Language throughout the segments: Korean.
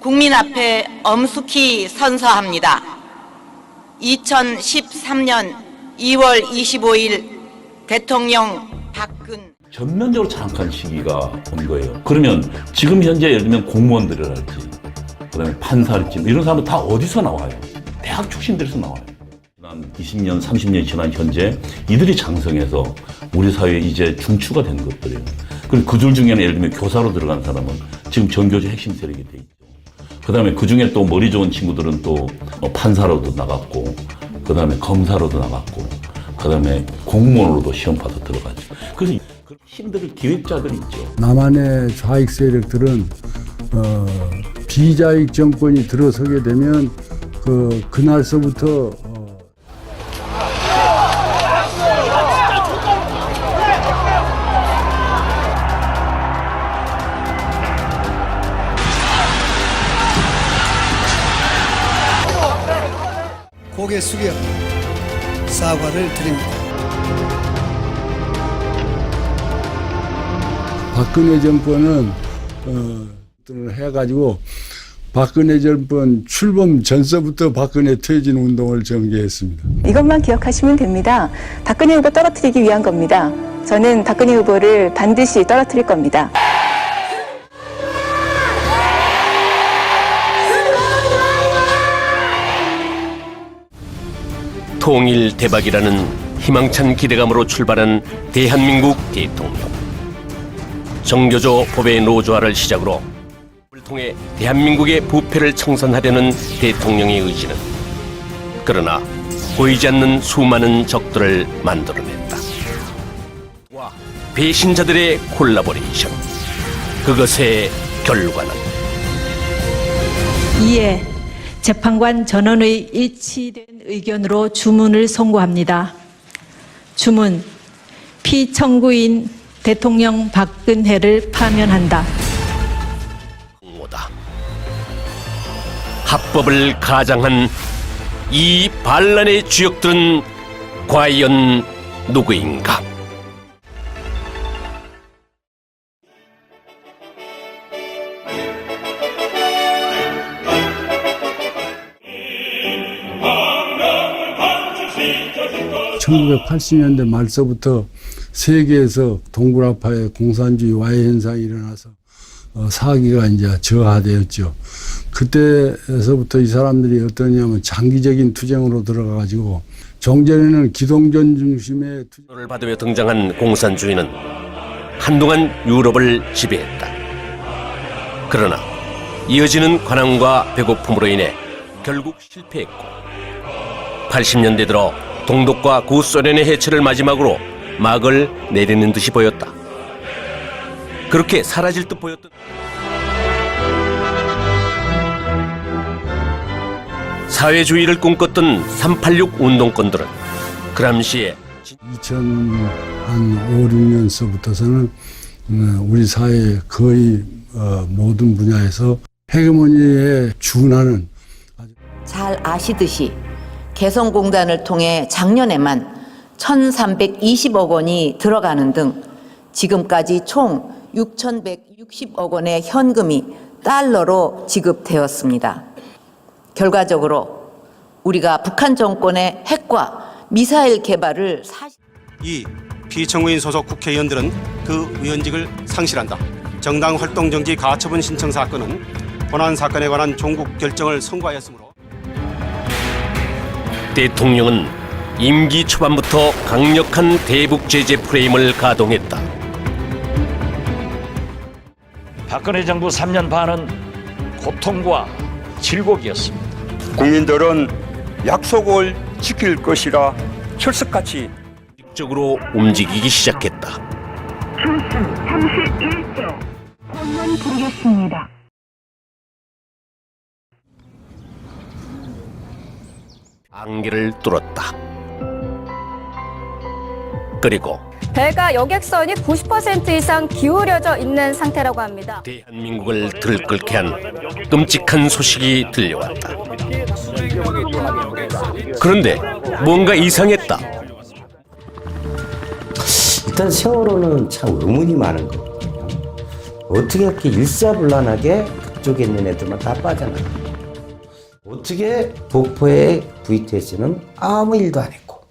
국민 앞에 엄숙히 선서합니다. 2013년 2월 25일 대통령 박근 전면적으로 장악한 시기가 온 거예요. 그러면 지금 현재 예를 들면 공무원들이랄지 그다음에 판사랄지 이런 사람은 다 어디서 나와요? 대학 출신들에서 나와요. 지난 20년, 30년이 지난 현재 이들이 장성해서 우리 사회에 이제 중추가 된 것들이에요. 그리고 그들 중에는 예를 들면 교사로 들어간 사람은 지금 전교조 핵심 세력이 돼 있죠. 그다음에 그 중에 또 머리 좋은 친구들은 또 판사로도 나갔고, 그다음에 검사로도 나갔고, 그다음에 공무원으로도 시험봐서 들어가죠. 그래서 힘들 기획자들이 있죠. 남한의 좌익 세력들은 비자익 정권이 들어서게 되면 그날서부터 고개 숙여 사과를 드립니다. 박근혜 정권은 해가지고 박근혜 정권 출범 전서부터 박근혜 퇴진 운동을 전개했습니다. 이것만 기억하시면 됩니다. 박근혜 후보 떨어뜨리기 위한 겁니다. 저는 박근혜 후보를 반드시 떨어뜨릴 겁니다. 통일 대박이라는 희망찬 기대감으로 출발한 대한민국 대통령. 정교조 법의 노조화를 시작으로 을 통해 대한민국의 부패를 청산하려는 대통령의 의지는 그러나 보이지 않는 수많은 적들을 만들어냈다. 와 배신자들의 콜라보레이션. 그것의 결과는 이에 재판관 전원의 일치된 의견으로 주문을 선고합니다. 주문, 피청구인 대통령 박근혜를 파면한다. 공모다. 합법을 가장한 이 반란의 주역들은 과연 누구인가? (1980년대) 말서부터 세계에서 동굴압화의 공산주의 와해 현상이 일어나서 사기가 이제 저하되었죠. 그때서부터 이 사람들이 어떠냐면 장기적인 투쟁으로 들어가가지고 종전에는 기동전 중심의 를 받으며 등장한 공산주의는 한동안 유럽을 지배했다. 그러나 이어지는 관함과 배고픔으로 인해 결국 실패했고 80년대 들어 동독과 구소련의 해체를 마지막으로 막을 내리는 듯이 보였다. 그렇게 사라질 듯 보였던 사회주의를 꿈꿨던 386 운동권들은 그람시에 2005, 6년서부터서는 우리 사회 거의 모든 분야에서 헤게모니에 준하는 잘 아시듯이 개성공단을 통해 작년에만 1,320억 원이 들어가는 등 지금까지 총 6,160억 원의 현금이 달러로 지급되었습니다. 결과적으로 우리가 북한 정권의 핵과 미사일 개발을 이 피청구인 소속 국회의원들은 그 의원직을 상실한다. 정당 활동 정지 가처분 신청 사건은 본안 사건에 관한 종국 결정을 선고하였으므로 대통령은 임기 초반부터 강력한 대북 제재 프레임을 가동했다. 박근혜 정부 3년 반은 고통과 질곡이었습니다. 국민들은 약속을 지킬 것이라 철석같이 적으로 움직이기 시작했다. 주수 31조 본론 부르겠습니다. 안개를 뚫었다. 그리고 배가 여객선이 90% 이상 기울여져 있는 상태라고 합니다. 대한민국을 들끓게 한 끔찍한 소식이 들려왔다. 그런데 뭔가 이상했다. 일단 세월호는 참 의문이 많은 거. 어떻게 이렇게 일사불란하게 그쪽에 있는 애들만 다 빠져나가. 어떻게 독포의 VTS는 아무 일도 안 했고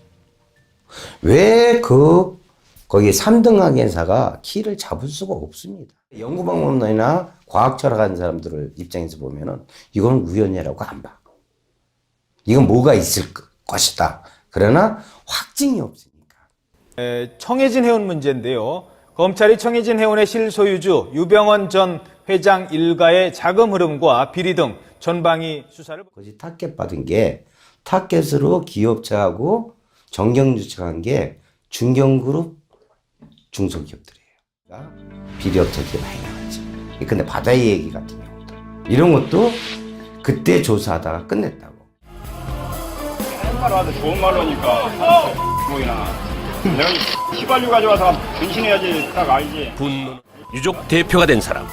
왜 거기 3등 항해사가 키를 잡을 수가 없습니다. 연구방문이나 과학 철학하는 사람들을 입장에서 보면은 이건 우연이라고 안 봐. 이건 뭐가 있을 것이다. 그러나 확증이 없으니까. 청해진 해운 문제인데요. 검찰이 청해진 해운의 실소유주 유병헌 전 회장 일가의 자금 흐름과 비리 등 전방위 수사를 거기 타켓 받은 게 타켓으로 기업체하고 정경 유치한 게 중견그룹 중소기업들이에요. 비리업체들이 많이 나왔지. 근데 바다의 얘기 같은 경우도 이런 것도 그때 조사하다가 끝냈다고. 말로 하도 좋은 말로니까 보이나. 내가 휘발유 가져와서 변신해야지 딱 알지. 분노 유족 대표가 된 사람.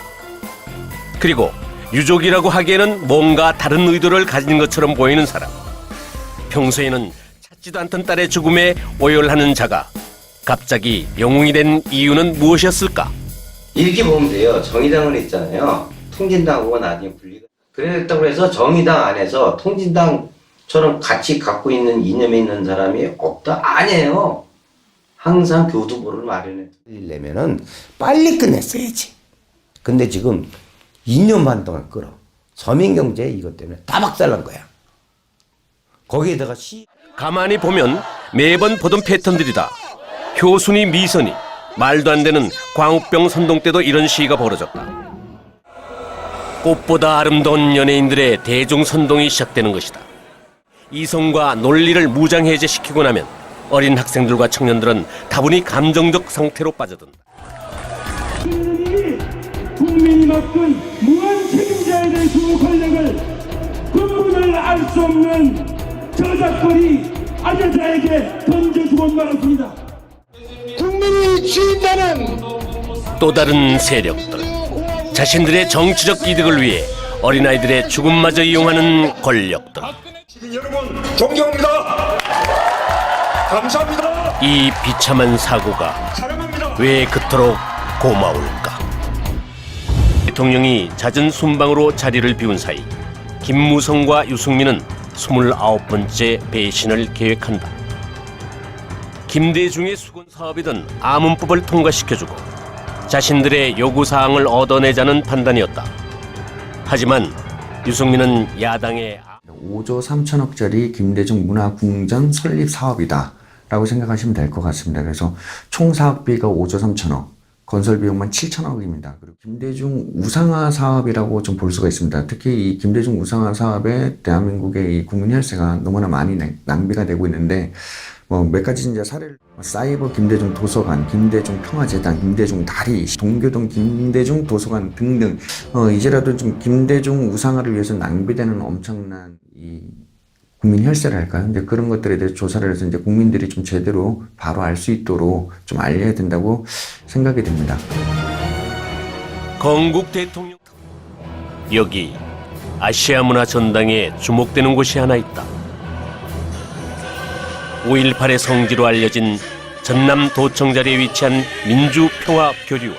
그리고 유족이라고 하기에는 뭔가 다른 의도를 가진 것처럼 보이는 사람. 평소에는 찾지도 않던 딸의 죽음에 오열하는 자가 갑자기 영웅이 된 이유는 무엇이었을까? 이렇게 보면 돼요. 정의당은 있잖아요. 통진당하고 나중에 분리가 그랬다고 해서 정의당 안에서 통진당처럼 같이 갖고 있는 이념이 있는 사람이 없다? 아니에요. 항상 교두보를 마련해내면은 빨리 끝냈어야지. 근데 지금 2년 반 동안 끌어. 서민경제 이것 때문에 다 박살난 거야. 거기에다가 가만히 보면 매번 보던 패턴들이다. 효순이 미선이 말도 안 되는 광우병 선동 때도 이런 시위가 벌어졌다. 꽃보다 아름다운 연예인들의 대중 선동이 시작되는 것이다. 이성과 논리를 무장해제시키고 나면 어린 학생들과 청년들은 다분히 감정적 상태로 빠져든다. 국민이 맡은 무한 책임자에 대한 그 권력을 근본을 알 수 없는 저작권이 아재자에게 던져주고 말았습니다. 국민이 주인다는 또 다른 세력들, 자신들의 정치적 이득을 위해 어린아이들의 죽음마저 이용하는 권력들. 여러분 존경합니다. 감사합니다. 이 비참한 사고가 왜 그토록 고마울까? 대통령이 잦은 순방으로 자리를 비운 사이 김무성과 유승민은 29번째 배신을 계획한다. 김대중의 수건 사업이던 아문법을 통과시켜주고 자신들의 요구사항을 얻어내자는 판단이었다. 하지만 유승민은 야당의 5조 3천억짜리 김대중 문화궁전 설립 사업이다 라고 생각하시면 될 것 같습니다. 그래서 총 사업비가 5조 3천억, 건설 비용만 7천억입니다. 그리고 김대중 우상화 사업이라고 좀 볼 수가 있습니다. 특히 이 김대중 우상화 사업에 대한민국의 이 국민 혈세가 너무나 많이 낭비가 되고 있는데 뭐 몇 가지 이제 사례를 사이버 김대중 도서관, 김대중 평화재단, 김대중 다리, 동교동 김대중 도서관 등등 이제라도 좀 김대중 우상화를 위해서 낭비되는 엄청난 이 국민 혈세를 할까요? 이제 그런 것들에 대해서 조사를 해서 이제 국민들이 좀 제대로 바로 알 수 있도록 좀 알려야 된다고 생각이 듭니다. 건국 대통령 여기 아시아 문화 전당에 주목되는 곳이 하나 있다. 5.18의 성지로 알려진 전남 도청 자리에 위치한 민주평화교류원.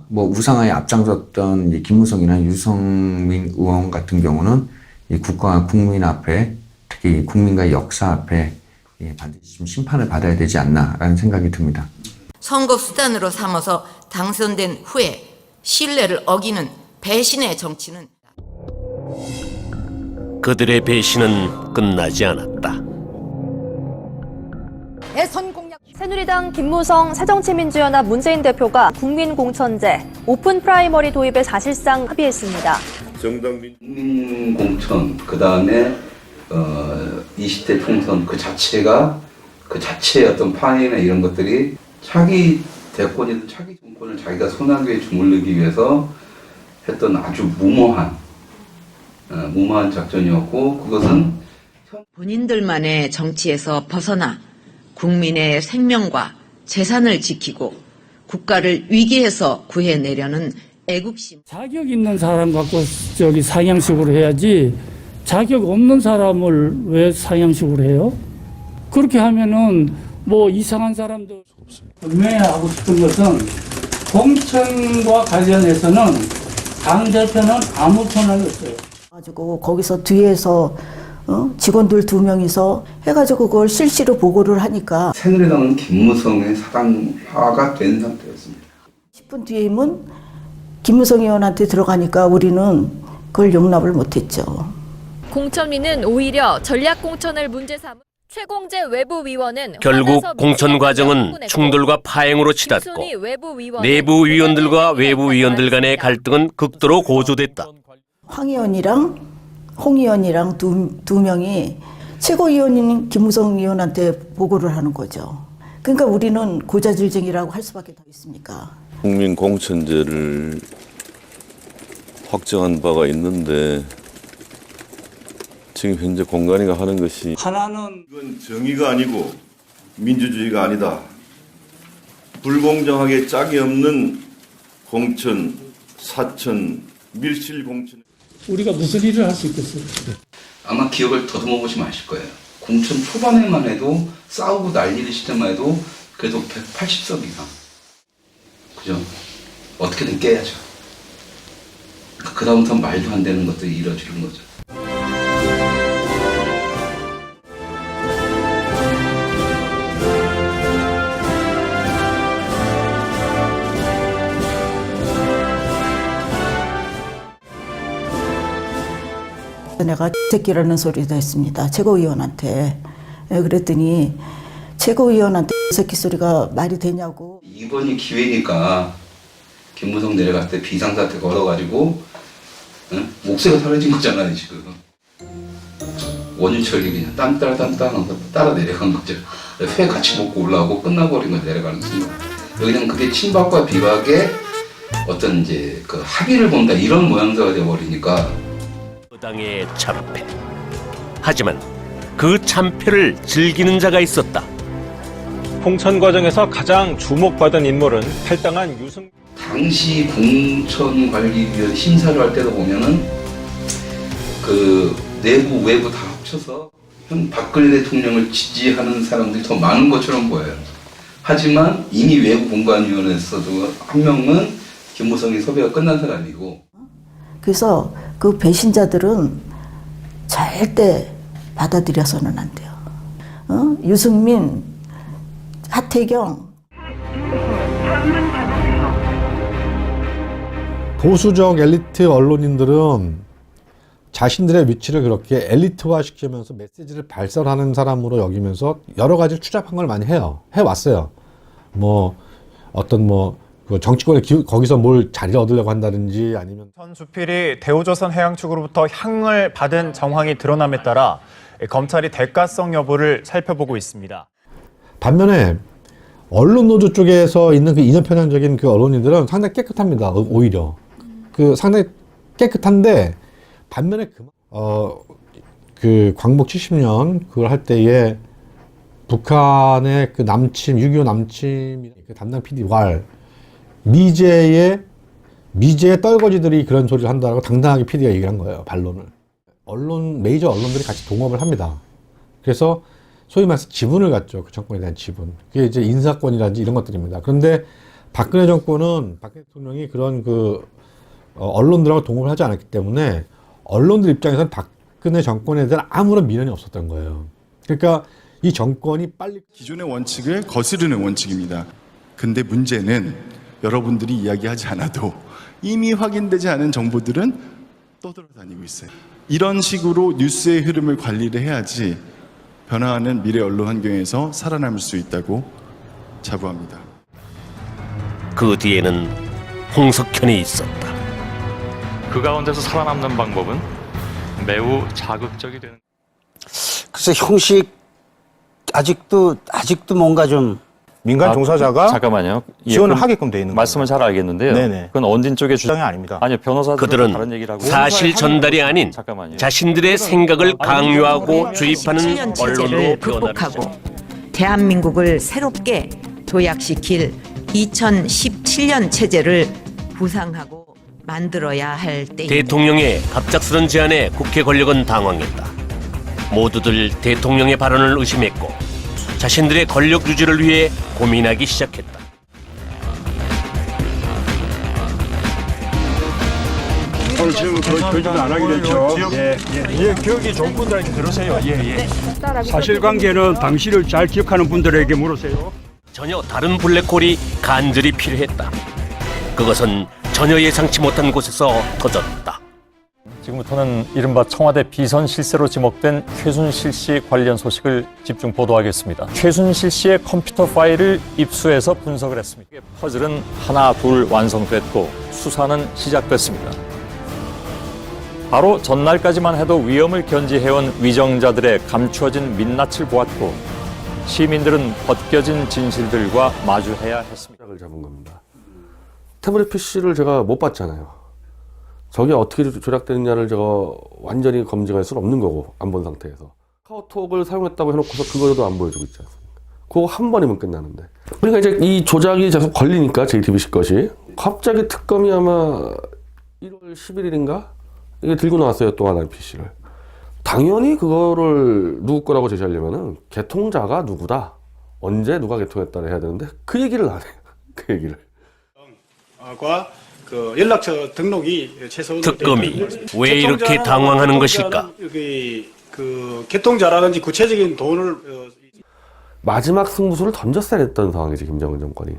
뭐 우상화에 앞장섰던 이 김무성이나 유성민 의원 같은 경우는 이 국가와 국민 앞에 특히 국민과의 역사 앞에 반드시 좀 심판을 받아야 되지 않나라는 생각이 듭니다. 선거 수단으로 삼아서 당선된 후에 신뢰를 어기는 배신의 정치는 그들의 배신은 끝나지 않았다. 새누리당 김무성 새정치민주연합 문재인 대표가 국민공천제 오픈 프라이머리 도입에 사실상 합의했습니다. 국민공천 그 다음에 20대 총선 그 자체의 어떤 판이나 이런 것들이 차기 대권이든 차기 정권을 자기가 손아귀에 주물르기 위해서 했던 아주 무모한 작전이었고 그것은 본인들만의 정치에서 벗어나 국민의 생명과 재산을 지키고 국가를 위기에서 구해내려는 애국심. 자격 있는 사람 갖고 상향식으로 해야지 자격 없는 사람을 왜 상향식으로 해요? 그렇게 하면은 뭐 이상한 사람도 분명히 하고 싶은 것은 공천과 관련해서는 당 대표는 아무 권한이 없어요. 가지고 거기서 뒤에서 직원들 2명이서 해가지고 그걸 실시로 보고를 하니까 새누리당은 김무성의 사당화가 된 상태였습니다. 10분 뒤에는 김무성 의원한테 들어가니까 우리는 그걸 용납을 못했죠. 공천위는 오히려 전략공천을 문제 삼은 최공재 외부위원은 결국 공천 과정은 충돌과 파행으로 치닫고 내부 위원들과 외부 위원들 간의 갈등은 극도로 고조됐다. 황 의원이랑 홍 의원이랑 두 명이 최고위원인 김무성 의원한테 보고를 하는 거죠. 그러니까 우리는 고자질쟁이라고 할 수밖에 더 있습니까? 국민공천제를 확정한 바가 있는데 지금 현재 공관위가 하는 것이 하나는 이건 정의가 아니고 민주주의가 아니다. 불공정하게 짝이 없는 공천, 사천, 밀실 공천. 우리가 무슨 일을 할 수 있겠어요? 아마 기억을 더듬어 보시면 아실 거예요. 공천 초반에만 해도 싸우고 난리를 시점만 해도 그래도 180석 이상. 그죠? 어떻게든 깨야죠. 그 다음부터 말도 안 되는 것들이 이루어지는 거죠. 내가 새끼라는 소리도 했습니다. 최고위원한테. 그랬더니 최고위원한테 새끼 소리가 말이 되냐고. 이번이 기회니까 김무성 내려갈 때 비상사태 걸어가지고 목소리가 사라진 거잖아요 지금. 원유철이 그냥 땀 따라 내려간 거죠. 회 같이 먹고 올라오고 끝나버린 거 내려가는 순간. 그냥 그게 친박과 비박의 어떤 이제 그 합의를 본다 이런 모양새가 되어버리니까. 여당의 참패. 하지만 그 참패를 즐기는 자가 있었다. 공천 과정에서 가장 주목받은 인물은 탈당한 유승. 당시 공천관리위원 심사를 할 때도 보면은 그 내부 외부 다 합쳐서 현 박근혜 대통령을 지지하는 사람들이 더 많은 것처럼 보여요. 하지만 이미 외부 공관위원회에서도 한 명은 김무성이 섭외가 끝난 사람이고. 그래서 그 배신자들은 절대 받아들여서는 안 돼요. 유승민, 하태경. 보수적 엘리트 언론인들은 자신들의 위치를 그렇게 엘리트화 시키면서 메시지를 발설하는 사람으로 여기면서 여러 가지를 추잡한 걸 많이 해왔어요. 뭐 어떤 그 정치권에 거기서 뭘 자리를 얻으려고 한다든지 아니면 전 주필이 대우조선 해양 측으로부터 향을 받은 정황이 드러남에 따라 검찰이 대가성 여부를 살펴보고 있습니다. 반면에 언론 노조 쪽에서 있는 그 이념 편향적인 그 언론인들은 상당히 깨끗합니다. 오히려 그 상당히 깨끗한데 반면에 그 광복 70년 그걸 할 때에 북한의 그 남침 6.25 남침 그 담당 PD 미제의 떨거지들이 그런 소리를 한다고 당당하게 PD가 얘기를 한 거예요. 반론을. 메이저 언론들이 같이 동업을 합니다. 그래서 소위 말해서 지분을 갖죠. 그 정권에 대한 지분. 그게 이제 인사권이라든지 이런 것들입니다. 그런데 박근혜 정권은 박근혜 대통령이 그런 언론들하고 동업을 하지 않았기 때문에 언론들 입장에서는 박근혜 정권에 대한 아무런 미련이 없었던 거예요. 그러니까 이 정권이 빨리 기존의 원칙을 거스르는 원칙입니다. 근데 문제는 여러분들이 이야기하지 않아도 이미 확인되지 않은 정보들은 떠돌아다니고 있어요. 이런 식으로 뉴스의 흐름을 관리를 해야지 변화하는 미래 언론 환경에서 살아남을 수 있다고 자부합니다. 그 뒤에는 홍석현이 있었다. 그 가운데서 살아남는 방법은 매우 자극적이 되는. 글쎄 형식 아직도 뭔가 좀 민간 종사자가 잠깐만요. 지원을 하게끔 돼 있는 말씀을 잘 알겠는데요. 네네. 그건 언진 쪽의 주장이 아닙니다. 아니요, 변호사들은 그들은 다른 얘기를 하고 사실 전달이 아닌 자신들의 생각을 강요하고 주입하는 언론으로 극복하고 대한민국을 새롭게 도약시킬 2017년 체제를 구상하고 만들어야 할 때입니다. 대통령의 갑작스런 제안에 국회 권력은 당황했다. 모두들 대통령의 발언을 의심했고 자신들의 권력 유지를 위해 고민하기 시작했다. 오늘 지금 교육을 안 하기로 했죠. 예, 교육이 좋은 분들에게 들으세요. 예. 사실관계는 당시를 잘 기억하는 분들에게 물으세요. 전혀 다른 블랙홀이 간절히 필요했다. 그것은 전혀 예상치 못한 곳에서 터졌다. 지금부터는 이른바 청와대 비선 실세로 지목된 최순실 씨 관련 소식을 집중 보도하겠습니다. 최순실 씨의 컴퓨터 파일을 입수해서 분석을 했습니다. 퍼즐은 하나 둘 완성됐고 수사는 시작됐습니다. 바로 전날까지만 해도 위험을 견지해온 위정자들의 감추어진 민낯을 보았고 시민들은 벗겨진 진실들과 마주해야 했습니다. 잡은 겁니다. 태블릿 PC를 제가 못 봤잖아요. 저게 어떻게 조작되느냐를 제가 완전히 검증할 수는 없는 거고, 안 본 상태에서. 카카오톡을 사용했다고 해놓고서 그거도 안 보여주고 있지 않습니까? 그거 한 번이면 끝나는데. 그러니까 이제 이 조작이 계속 걸리니까, JTBC 것이. 갑자기 특검이 아마 1월 11일인가? 이게 들고 나왔어요, 또 하나의 PC를. 당연히 그거를 누구 거라고 제시하려면은 개통자가 누구다. 언제 누가 개통했다를 해야 되는데 그 얘기를 안 해요. 그 얘기를. 그 연락처 등록이 최소 특검이 왜 이렇게 당황하는 것일까? 그 개통자라든지 구체적인 돈을 마지막 승부수를 던졌어야 했던 상황이지, 김정은 정권이.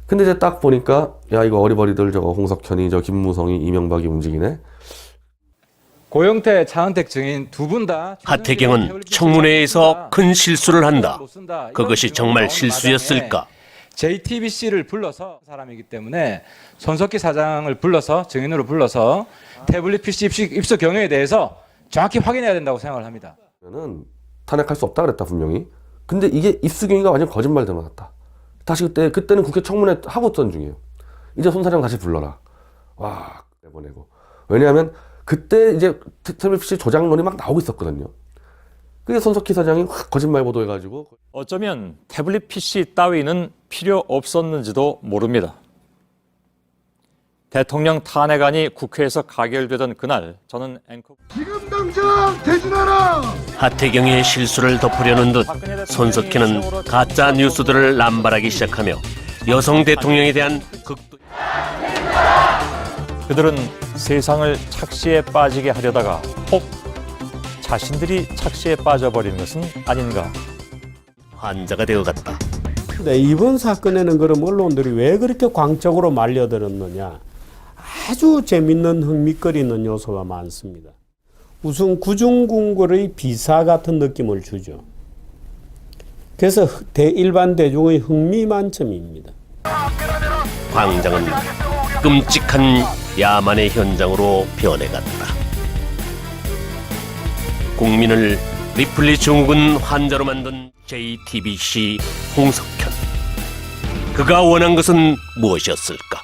근데 이제 딱 보니까 야, 이거 어리버리들 저거 홍석현이 저 김무성이 이명박이 움직이네. 고영태, 차은택 증인 두 분 다 하태경은 청문회에서 큰 실수를 한다. 그것이 정말 실수였을까? JTBC를 불러서 사람이기 때문에 손석희 사장을 불러서 증인으로 불러서 태블릿 PC 입수 경위에 대해서 정확히 확인해야 된다고 생각을 합니다. 는 탄핵할 수 없다 그랬다 분명히. 근데 이게 입수 경위가 완전 거짓말 드러났다. 다시 그때는 국회 청문회 하고 있던 중이에요. 이제 손 사장 다시 불러라. 와, 내보내고. 왜냐하면 그때 이제 태블릿 PC 조작론이 막 나오고 있었거든요. 그게 손석희 사장이 확 거짓말 보도해가지고. 어쩌면 태블릿 PC 따위는 필요 없었는지도 모릅니다. 대통령 탄핵안이 국회에서 가결되던 그날 저는 앵커 지금 당장 대진하라! 하태경의 실수를 덮으려는 듯 손석희는 가짜 뉴스들을 남발하기 시작하며 여성 대통령에 대한 그들은 세상을 착시에 빠지게 하려다가 혹 자신들이 착시에 빠져버리는 것은 아닌가. 환자가 되어갔다. 네, 이번 사건에는 그럼 언론들이 왜 그렇게 광적으로 말려들었느냐. 아주 재밌는 흥미거리는 요소가 많습니다. 우선 구중궁궐의 비사 같은 느낌을 주죠. 그래서 일반 대중의 흥미 만점입니다. 광장은 끔찍한 야만의 현장으로 변해갔다. 국민을 리플리 증후군 환자로 만든 JTBC 홍석현. 그가 원한 것은 무엇이었을까?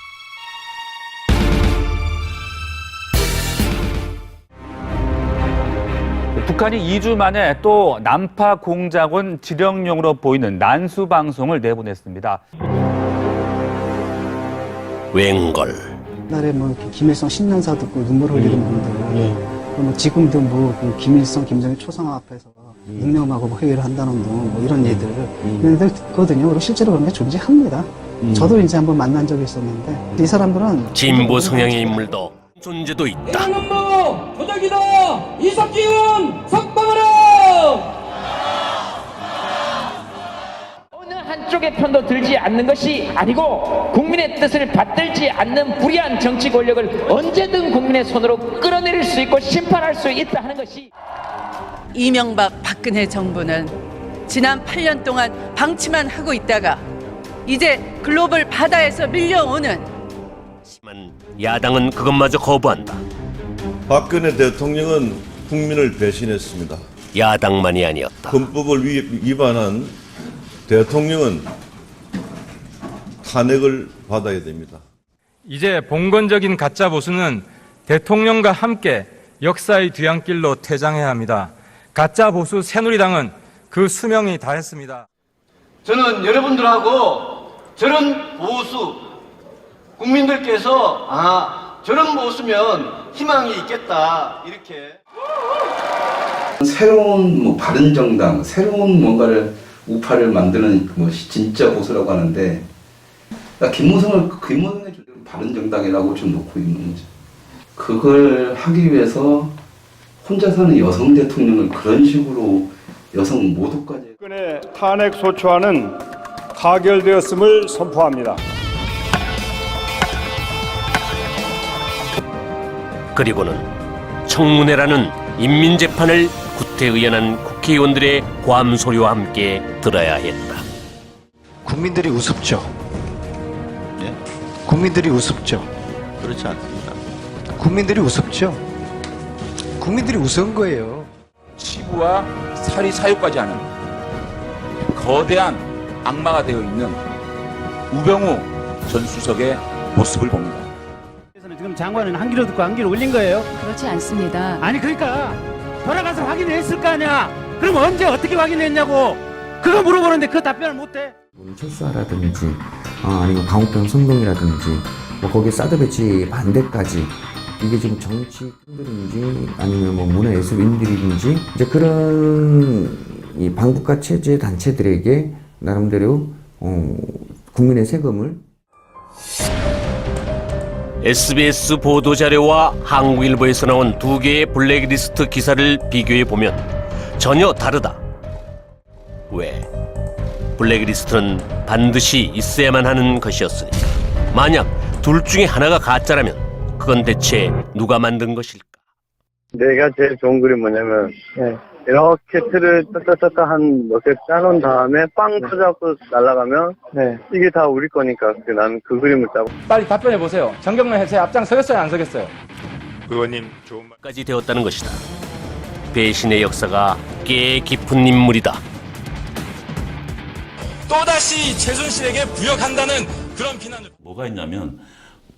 북한이 2주 만에 또 난파 공작원 지령용으로 보이는 난수 방송을 내보냈습니다. 웬걸. 옛날에 뭐 김일성 신년사 듣고 눈물 흘리는 분들, 뭐 지금도 뭐 김일성, 김정일 초상화 앞에서 묵념하고 뭐 회의를 한다는 뭐 이런 얘기들 듣거든요. 그리고 실제로 그런 게 존재합니다. 저도 이제 한번 만난 적이 있었는데 이 사람들은 진보 성향의 인물도 존재도 있다. 대한민국 조작이다. 이석기훈 석방하라. 어느 한쪽의 편도 들지 않는 것이 아니고 국민의 뜻을 받들지 않는 불의한 정치 권력을 언제든 국민의 손으로 끌어내릴 수 있고 심판할 수 있다 하는 것이 이명박 박근혜 정부는 지난 8년 동안 방치만 하고 있다가 이제 글로벌 바다에서 밀려오는 야당은 그것마저 거부한다. 박근혜 대통령은 국민을 배신했습니다. 야당만이 아니었다. 헌법을 위반한 대통령은 탄핵을 받아야 됩니다. 이제 봉건적인 가짜 보수는 대통령과 함께 역사의 뒤안길로 퇴장해야 합니다. 가짜 보수 새누리당은 그 수명이 다했습니다. 저는 여러분들하고 저런 보수 국민들께서 저런 보수면 희망이 있겠다 이렇게 새로운 바른정당, 새로운 뭔가를 우파를 만드는 것이 진짜 보수라고 하는데 김무성의 바른정당이라고 좀 놓고 있는 거죠. 그걸 하기 위해서 혼자 사는 여성 대통령을 그런 식으로 여성 모독까지. 박근혜 탄핵 소추안은 가결되었음을 선포합니다. 그리고는 청문회라는 인민재판을 구태의연한 국회의원들의 고함소리와 함께 들어야 했다. 국민들이 우습죠. 국민들이 우습죠. 그렇지 않습니다. 국민들이 우습죠. 국민들이 우스운 거예요. 치부와 살이 사유까지 하는 거대한 악마가 되어 있는 우병우 전 수석의 모습을 봅니다. 지금 장관은 한 귀로 듣고 한 귀로 올린 거예요? 그렇지 않습니다. 아니 그러니까 돌아가서 확인했을 거 아니야. 그럼 언제 어떻게 확인했냐고. 그거 물어보는데 그 답변을 못해. 철사라든지 아니면 강호평 선동이라든지 뭐 거기에 사드 배치 반대까지 이게 지금 정치 꾼들인지 아니면 뭐 문화 예술인들인지 이제 그런 이 반국가 체제 단체들에게 나름대로 국민의 세금을 SBS 보도자료와 한국일보에서 나온 두 개의 블랙리스트 기사를 비교해보면 전혀 다르다. 왜? 블랙리스트는 반드시 있어야만 하는 것이었으니 만약 둘 중에 하나가 가짜라면 그건 대체 누가 만든 것일까? 내가 제일 좋은 그림 뭐냐면 이렇게 틀을 따따따따 한 몇 개 짜놓은 다음에 빵 터져갖고 날아가면 이게 다 우리 거니까 나는 그 그림을 짜고. 빨리 답변해 보세요. 정경련 해체에 앞장서겠어요, 안 서겠어요? 의원님 좋은 말까지 되었다는 것이다. 배신의 역사가 꽤 깊은 인물이다. 또다시 최순실에게 부역한다는 그런 비난을. 뭐가 있냐면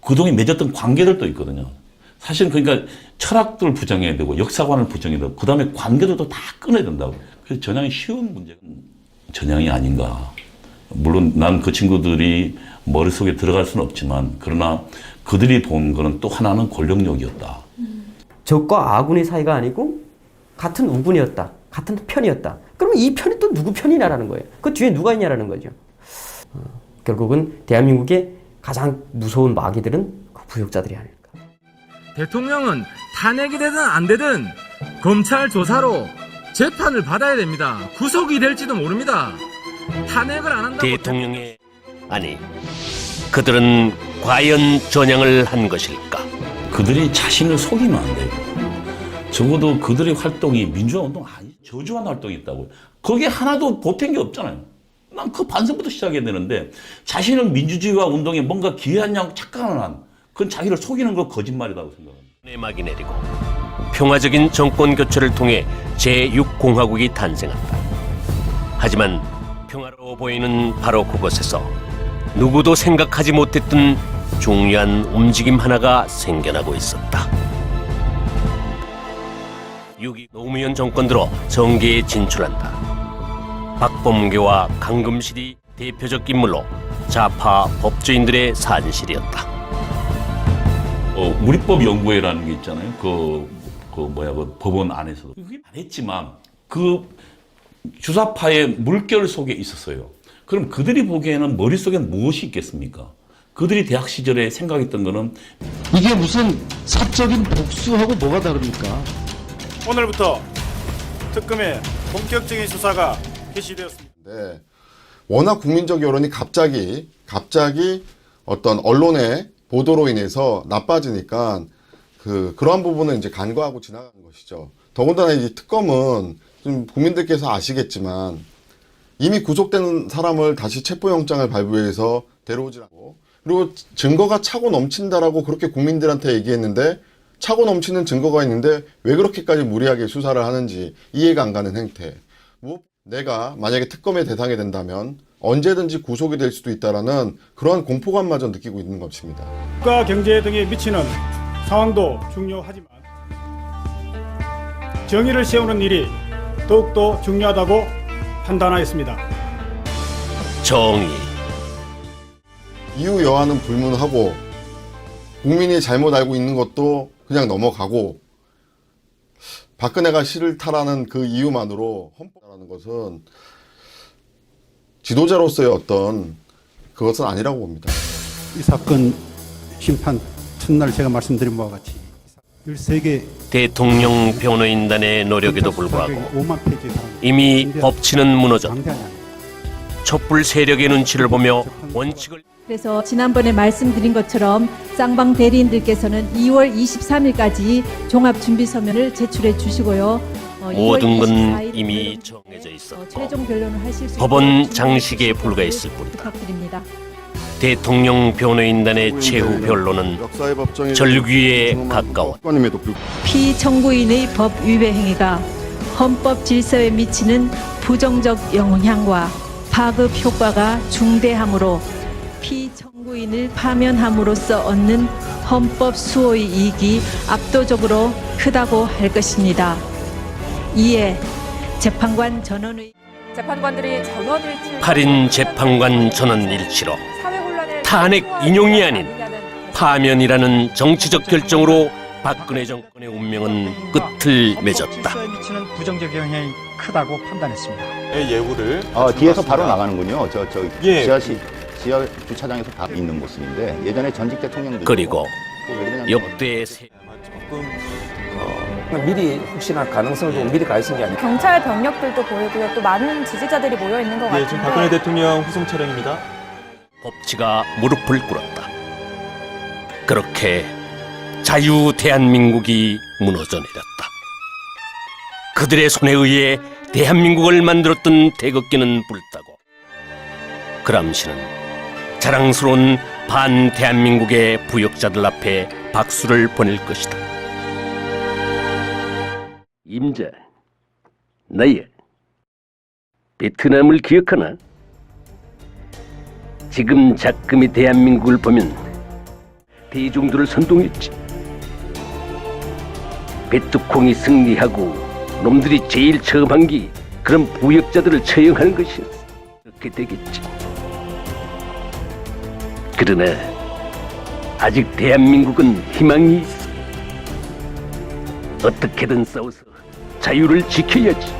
그동안 맺었던 관계들도 있거든요. 사실은 그러니까 철학들 부정해야 되고 역사관을 부정해야 되고 그다음에 관계들도 다 끊어야 된다고. 그래서 전향이 쉬운 문제가 전향이 아닌가. 물론 난 그 친구들이 머릿속에 들어갈 수는 없지만 그러나 그들이 본 거는 또 하나는 권력욕이었다. 적과 아군의 사이가 아니고 같은 우군이었다. 같은 편이었다. 그러면 이 편이 또 누구 편이냐라는 거예요. 그 뒤에 누가 있냐라는 거죠. 결국은 대한민국의 가장 무서운 마귀들은 그 부역자들이 아닐까. 대통령은 탄핵이 되든 안 되든 검찰 조사로 재판을 받아야 됩니다. 구속이 될지도 모릅니다. 탄핵을 안 한다고. 대통령의 아니 그들은 과연 전향을 한 것일까? 그들이 자신을 속이면 안 돼요. 적어도 그들의 활동이 민주화운동 아니 저주한 활동이 있다고요. 거기에 하나도 보탠 게 없잖아요. 난 그 반성부터 시작해야 되는데 자신은 민주주의와 운동에 뭔가 기여하냐고 착각을 한 그건 자기를 속이는 거 거짓말이라고 생각합니다. 내막이 내리고 평화적인 정권 교체를 통해 제6공화국이 탄생한다. 하지만 평화로워 보이는 바로 그곳에서 누구도 생각하지 못했던 중요한 움직임 하나가 생겨나고 있었다. 6.2 노무현 정권 들어 정계에 진출한다. 박범계와 강금실이 대표적 인물로 좌파 법조인들의 산실이었다. 우리법연구회라는 게 있잖아요. 그 법원 안에서도. 그게 안 했지만 그 주사파의 물결 속에 있었어요. 그럼 그들이 보기에는 머릿속에 무엇이 있겠습니까? 그들이 대학 시절에 생각했던 거는 이게 무슨 사적인 복수하고 뭐가 다릅니까? 오늘부터 특검의 본격적인 수사가 개시되었습니다. 네. 워낙 국민적 여론이 갑자기 어떤 언론의 보도로 인해서 나빠지니까 그러한 부분은 이제 간과하고 지나가는 것이죠. 더군다나 이 특검은 좀 국민들께서 아시겠지만 이미 구속된 사람을 다시 체포영장을 발부해서 데려오지 않고 그리고 증거가 차고 넘친다라고 그렇게 국민들한테 얘기했는데 차고 넘치는 증거가 있는데 왜 그렇게까지 무리하게 수사를 하는지 이해가 안 가는 행태. 내가 만약에 특검의 대상이 된다면 언제든지 구속이 될 수도 있다라는 그러한 공포감마저 느끼고 있는 것입니다. 국가 경제 등에 미치는 상황도 중요하지만 정의를 세우는 일이 더욱더 중요하다고 판단하였습니다. 정의. 이유 여하는 불문하고 국민이 잘못 알고 있는 것도 그냥 넘어가고 박근혜가 싫다라는 그 이유만으로 헌법이라는 것은 지도자로서의 어떤 그것은 아니라고 봅니다. 이 사건 심판 첫날 제가 말씀드린 바와 같이 대통령 변호인단의 노력에도 불구하고 이미 법치는 무너졌고 촛불 세력의 눈치를 보며 원칙을 그래서 지난번에 말씀드린 것처럼 쌍방 대리인들께서는 2월 23일까지 종합준비서면을 제출해 주시고요. 모든 건 이미 정해져 있었고 최종 변론을 하실 수 법원 장식에 불과했을 뿐이다. 부탁드립니다. 대통령 변호인단의 최후 변론은 절규에 가까워 피청구인의 법 위배 행위가 헌법 질서에 미치는 부정적 영향과 파급 효과가 중대하므로 피청구인을 파면함으로써 얻는 헌법 수호의 이익이 압도적으로 크다고 할 것입니다. 이에 재판관들이 전원을 8인 재판관 전원 일치로 탄핵 인용이 아닌 파면이라는 정치적 결정으로 박근혜 정권의 운명은 끝을 맺었다. 미치는 부정적 영향이 크다고 판단했습니다. 예우를 뒤에서 바로 나가는군요. 지하 주차장에서 바로 있는 모습인데 예전에 전직 대통령들 그리고 역대 미리 혹시나 가능성을 보고 미리 가 있은 게 아니라 경찰 병력들도 보이고요. 또 많은 지지자들이 모여 있는 것 같은데. 지금 박근혜 대통령 후송 차량입니다. 법치가 무릎을 꿇었다. 그렇게 자유 대한민국이 무너져 내렸다. 그들의 손에 의해 대한민국을 만들었던 태극기는 불타고 그람시는 자랑스러운 반 대한민국의 부역자들 앞에 박수를 보낼 것이다. 임자, 나야. 베트남을 기억하나? 지금 작금의 대한민국을 보면 대중들을 선동했지. 베트콩이 승리하고 놈들이 제일 처음 한 게 그런 부역자들을 처형하는 것이었어. 그렇게 되겠지. 그러나 아직 대한민국은 희망이 있어. 어떻게든 싸워서 자유를 지켜야지.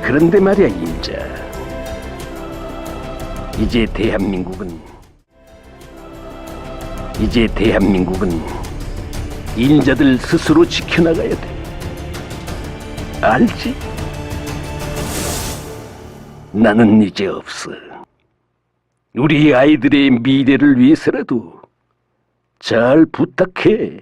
그런데 말이야, 임자. 이제 대한민국은 인자들 스스로 지켜나가야 돼. 알지? 나는 이제 없어. 우리 아이들의 미래를 위해서라도 잘 부탁해.